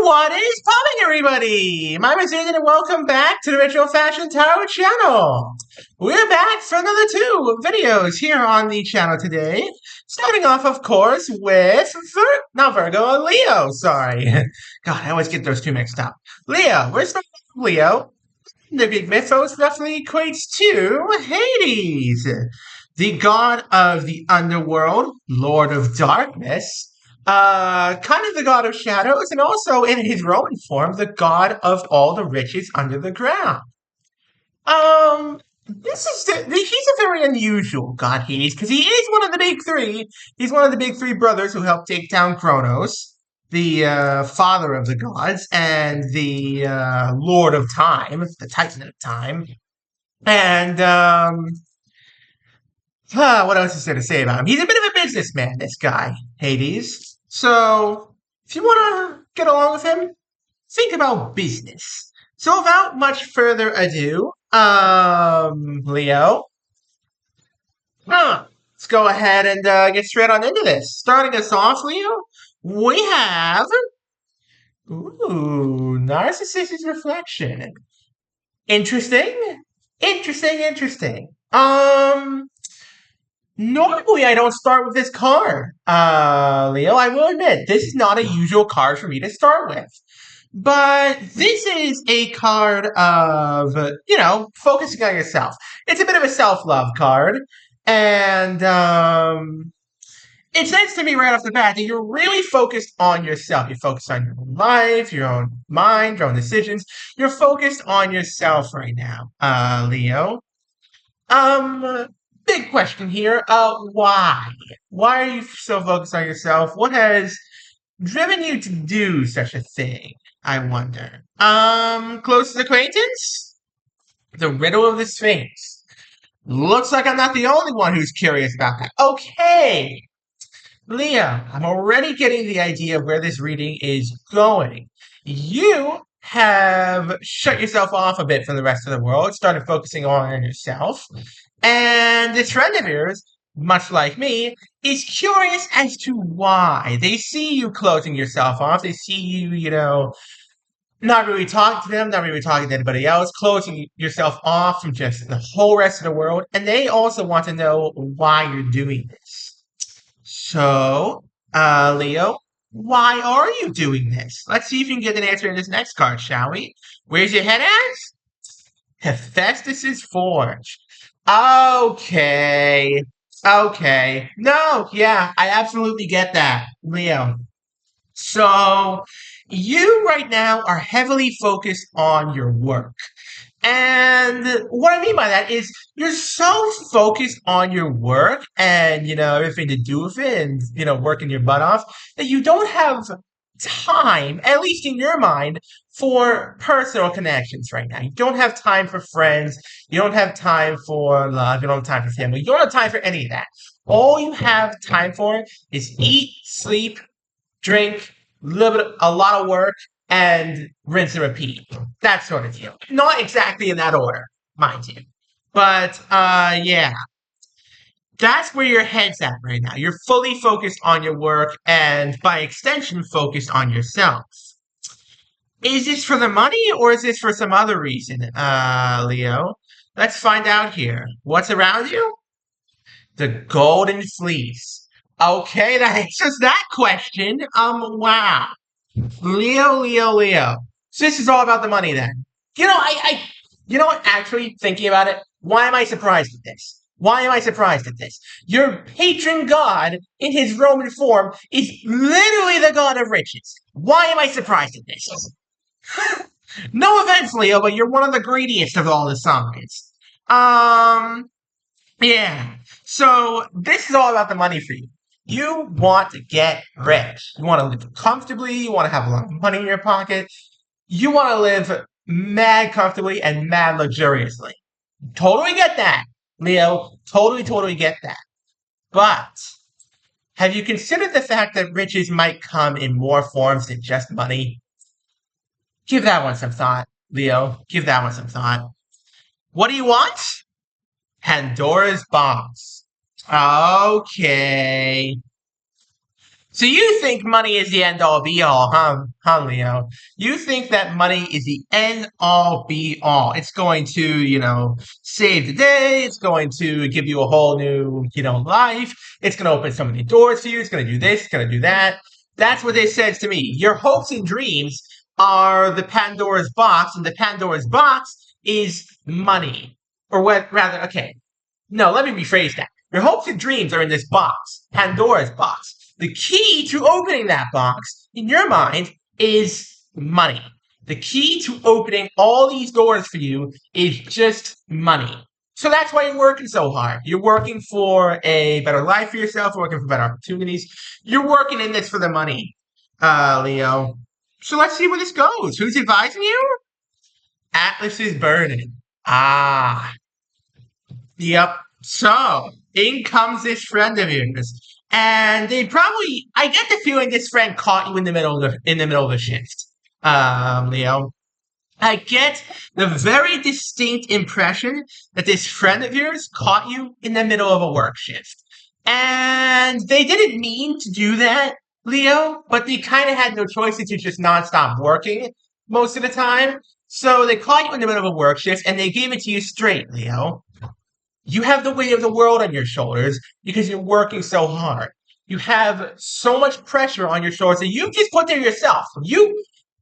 What is popping, everybody? My name is Ethan, and welcome back to the Ritual Fashion Tarot channel. We're back for another two videos here on the channel today. Starting off, of course, with Leo. Sorry. God, I always get those two mixed up. Leo. We're starting with Leo. The Greek mythos roughly equates to Hades, the god of the underworld, lord of darkness, kind of the god of shadows, and also in his Roman form, the god of all the riches under the ground. He's a very unusual god, Hades, because he is one of the big three. He's one of the big three brothers who helped take down Kronos, the father of the gods, and the lord of time, the titan of time. And what else is there to say about him? He's a bit of a businessman, this guy, Hades. So, if you want to get along with him, think about business. So, without much further ado, Leo, let's go ahead and get straight on into this. Starting us off, Leo, we have, Narcissist's Reflection. Interesting. Normally, I don't start with this card, Leo. I will admit, this is not a usual card for me to start with. But this is a card of, focusing on yourself. It's a bit of a self-love card. And it says to me right off the bat that you're really focused on yourself. You're focused on your own life, your own mind, your own decisions. You're focused on yourself right now, Leo. Big question here. Why? Why are you so focused on yourself? What has driven you to do such a thing? I wonder. Closest acquaintance? The riddle of the Sphinx. Looks like I'm not the only one who's curious about that. Okay. Leo, I'm already getting the idea of where this reading is going. You have shut yourself off a bit from the rest of the world, started focusing on yourself. And this friend of yours, much like me, is curious as to why. They see you closing yourself off. They see you, not really talking to them, not really talking to anybody else, closing yourself off from just the whole rest of the world. And they also want to know why you're doing this. So, Leo, why are you doing this? Let's see if you can get an answer in this next card, shall we? Where's your head at? Hephaestus's Forge. Okay. No, yeah, I absolutely get that, Leo. So, you right now are heavily focused on your work. And what I mean by that is you're so focused on your work and, everything to do with it and, working your butt off that you don't have time, at least in your mind, for personal connections right now. You don't have time for friends. You don't have time for love. You don't have time for family. You don't have time for any of that. All you have time for is eat, sleep, drink, a lot of work, and rinse and repeat. That sort of deal. Not exactly in that order, mind you. But, yeah. That's where your head's at right now. You're fully focused on your work and, by extension, focused on yourself. Is this for the money or is this for some other reason, Leo? Let's find out here. What's around you? The Golden Fleece. Okay, that answers that question. Wow. Leo. So this is all about the money then. Actually thinking about it, why am I surprised at this? Your patron god in his Roman form is literally the god of riches. Why am I surprised at this? No offense, Leo, but you're one of the greediest of all the signs. Yeah. So this is all about the money for you. You want to get rich. You want to live comfortably. You want to have a lot of money in your pocket. You want to live mad comfortably and mad luxuriously. Totally get that, Leo. Totally get that. But have you considered the fact that riches might come in more forms than just money? Give that one some thought, Leo. Give that one some thought. What do you want? Pandora's box. Okay. So you think money is the end all be all, huh, Leo? You think that money is the end all be all. It's going to, save the day. It's going to give you a whole new, life. It's going to open so many doors for you. It's going to do this. It's going to do that. That's what it says to me. Your hopes and dreams are the Pandora's box, and the Pandora's box is money. Or what, rather, okay. No, let me rephrase that. Your hopes and dreams are in this box, Pandora's box. The key to opening that box, in your mind, is money. The key to opening all these doors for you is just money. So that's why you're working so hard. You're working for a better life for yourself, you're working for better opportunities. You're working in this for the money, Leo. So let's see where this goes. Who's advising you? Atlas is burning. Ah, yep. So in comes this friend of yours. And I get the feeling this friend caught you in the middle of the shift, Leo. I get the very distinct impression that this friend of yours caught you in the middle of a work shift. And they didn't mean to do that, Leo, but they kind of had no choice to just nonstop working most of the time. So they caught you in the middle of a work shift and they gave it to you straight, Leo. You have the weight of the world on your shoulders because you're working so hard. You have so much pressure on your shoulders that you just put there yourself.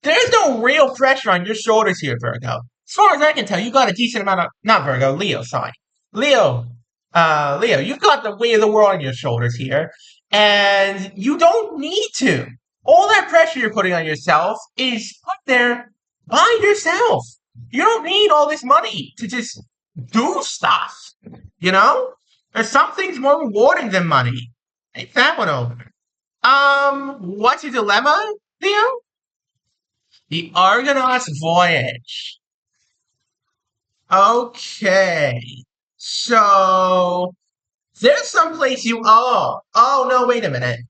There's no real pressure on your shoulders here, Virgo. As far as I can tell, you got a decent amount of, not Virgo, Leo, sorry. Leo, Leo, you've got the weight of the world on your shoulders here, and you don't need to. All that pressure you're putting on yourself is put there by yourself. You don't need all this money to just do stuff. There's some things more rewarding than money. Take that one over. What's your dilemma, Leo? The Argonaut's Voyage. Okay. So there's some place no, wait a minute.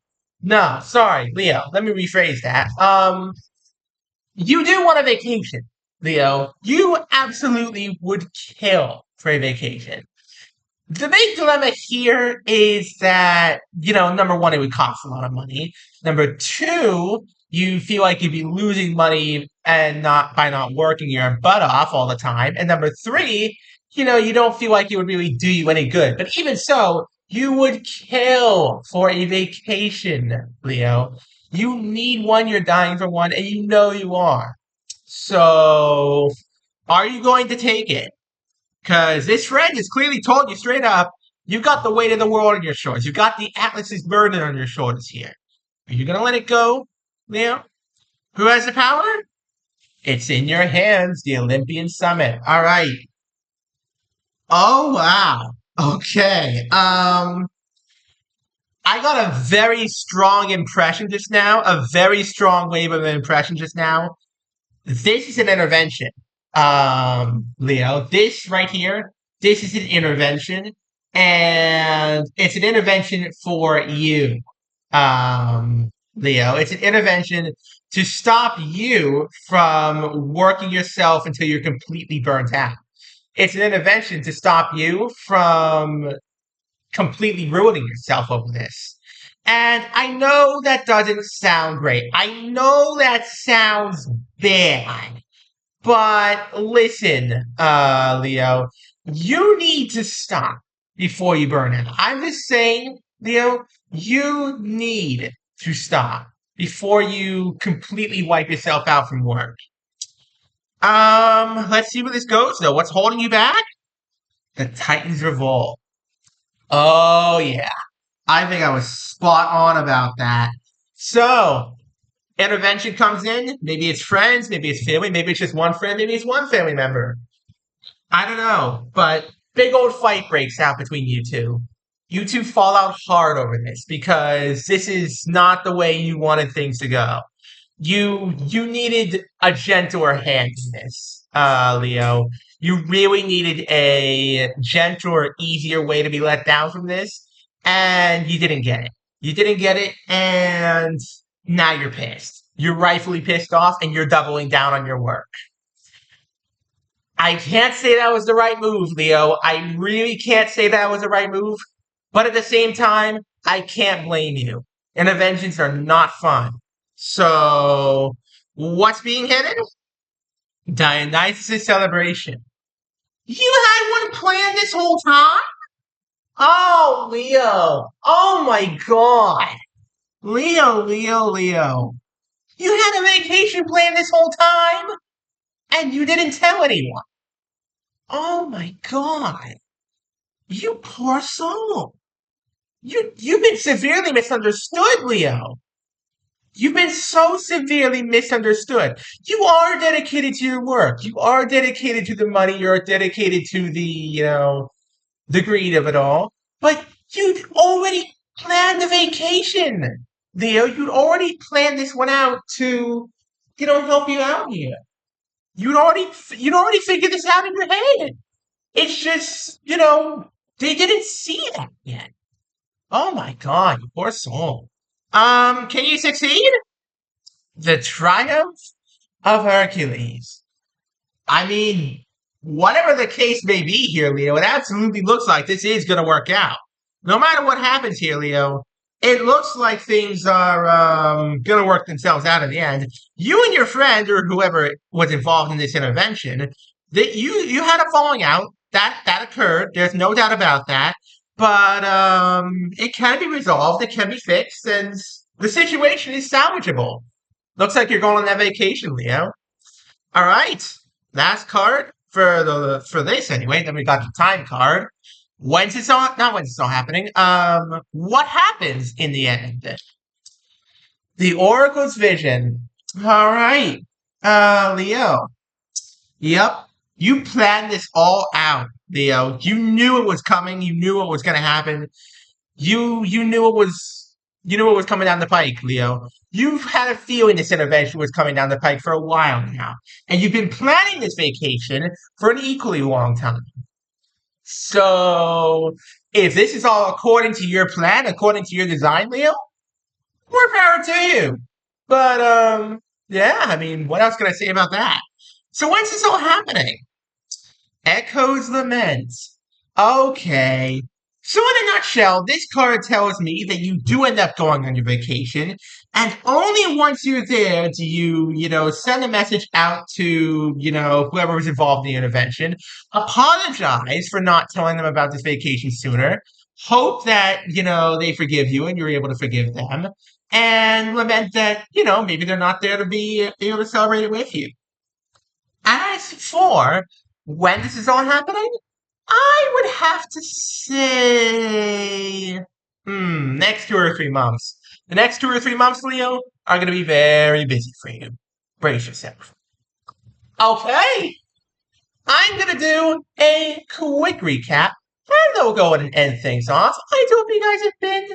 No, sorry, Leo. Let me rephrase that. You do want a vacation, Leo. You absolutely would kill for a vacation. The big dilemma here is that, number one, it would cost a lot of money. Number two, you feel like you'd be losing money and not working your butt off all the time. And number three, you don't feel like it would really do you any good. But even so, you would kill for a vacation, Leo. You need one, you're dying for one, and you know you are. So, are you going to take it? Because this friend has clearly told you straight up, you've got the weight of the world on your shoulders. You've got the Atlas's burden on your shoulders here. Are you going to let it go, Leo? Who has the power? It's in your hands, the Olympian Summit. All right. Oh, wow. Okay. I got a very strong impression just now, a very strong wave of an impression just now. This is an intervention, Leo. This right here, this is an intervention, and it's an intervention for you, Leo. It's an intervention to stop you from working yourself until you're completely burnt out. It's an intervention to stop you from completely ruining yourself over this. And I know that doesn't sound great. I know that sounds bad. But listen, Leo, you need to stop before you burn out. I'm just saying, Leo, you need to stop before you completely wipe yourself out from work. Let's see where this goes, though. What's holding you back? The Titans Revolt. Oh, yeah. I think I was spot on about that. So, intervention comes in. Maybe it's friends, maybe it's family, maybe it's just one friend, maybe it's one family member. I don't know, but big old fight breaks out between you two. You two fall out hard over this because this is not the way you wanted things to go. You needed a gentler hand in this, Leo. You really needed a gentler, easier way to be let down from this, and you didn't get it. You didn't get it, and now you're pissed. You're rightfully pissed off, and you're doubling down on your work. I can't say that was the right move, Leo. I really can't say that was the right move. But at the same time, I can't blame you. Interventions are not fun. So, what's being hidden? Dionysus' celebration. You had one planned this whole time? Oh, Leo. Oh my God. Leo. You had a vacation planned this whole time and you didn't tell anyone. Oh my God. You poor soul. You've been severely misunderstood, Leo. You've been so severely misunderstood. You are dedicated to your work. You are dedicated to the money. You're dedicated to the greed of it all. But you'd already planned the vacation, Leo. You'd already planned this one out to, help you out here. You'd already figured this out in your head. It's just, they didn't see that yet. Oh my God, you poor soul. Can you succeed? The triumph of Hercules. I mean, whatever the case may be here, Leo, it absolutely looks like this is going to work out. No matter what happens here, Leo, it looks like things are going to work themselves out in the end. You and your friend, or whoever was involved in this intervention, that you had a falling out. That occurred. There's no doubt about that. But it can be resolved. It can be fixed, and the situation is salvageable. Looks like you're going on that vacation, Leo. All right. Last card for this anyway. Then we got the time card. When's this all? Not when's this all happening. What happens in the end? The Oracle's vision. All right. Leo. Yep. You planned this all out, Leo. You knew it was coming. You knew it was going to happen. You knew it was coming down the pike, Leo. You've had a feeling this intervention was coming down the pike for a while now, and you've been planning this vacation for an equally long time. So, if this is all according to your plan, according to your design, Leo, more power to you. But yeah, I mean, what else can I say about that? So when's this all happening? Echoes lament. Okay. So in a nutshell, this card tells me that you do end up going on your vacation, and only once you're there do you, send a message out to, whoever was involved in the intervention, apologize for not telling them about this vacation sooner, hope that, they forgive you and you're able to forgive them, and lament that, maybe they're not there to be able to celebrate it with you. As for when this is all happening, I would have to say, next 2 or 3 months. The next 2 or 3 months, Leo, are going to be very busy for you. Brace yourself. Okay, I'm going to do a quick recap, and then we'll go ahead and end things off. I do hope you guys have been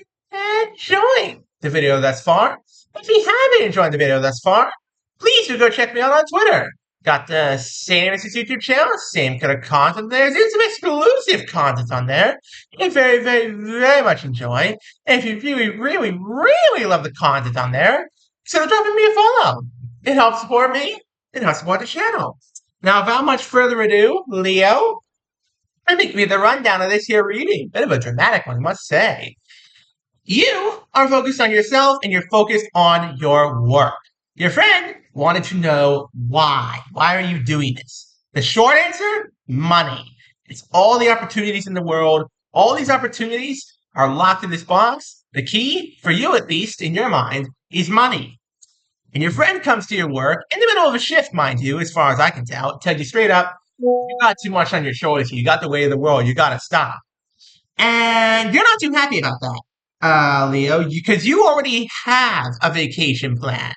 enjoying the video thus far. If you have been enjoying the video thus far, please do go check me out on Twitter. Got the same as his YouTube channel, same kind of content there. There's some exclusive content on there you very, very, very much enjoy. And if you really, really, really love the content on there, consider dropping me a follow. It helps support me. It helps support the channel. Now, without much further ado, Leo, let me give you the rundown of this here reading. Bit of a dramatic one, I must say. You are focused on yourself and you're focused on your work. Your friend wanted to know why. Why are you doing this? The short answer, money. It's all the opportunities in the world. All these opportunities are locked in this box. The key, for you at least, in your mind, is money. And your friend comes to your work, in the middle of a shift, mind you, as far as I can tell, tells you straight up, you got too much on your shoulders. You got the weight of the world. You got to stop. And you're not too happy about that, Leo, because you already have a vacation plan.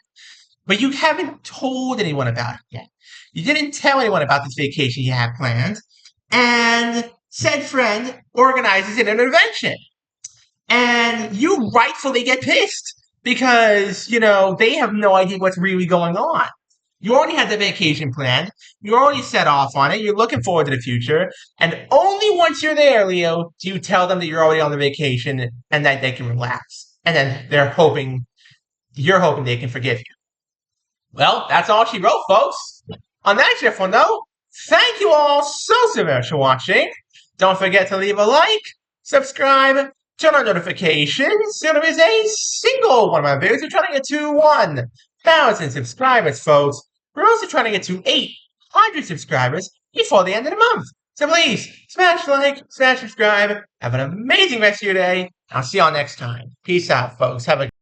But you haven't told anyone about it yet. You didn't tell anyone about this vacation you have planned. And said friend organizes an intervention. And you rightfully get pissed because, they have no idea what's really going on. You already had the vacation planned. You're already set off on it. You're looking forward to the future. And only once you're there, Leo, do you tell them that you're already on the vacation and that they can relax. And then you're hoping they can forgive you. Well, that's all she wrote, folks. On that cheerful note, thank you all so much for watching. Don't forget to leave a like, subscribe, turn on notifications. There is a single one of my videos. We're trying to get to 1,000 subscribers, folks. We're also trying to get to 800 subscribers before the end of the month. So please, smash like, smash subscribe. Have an amazing rest of your day. I'll see y'all next time. Peace out, folks. Have a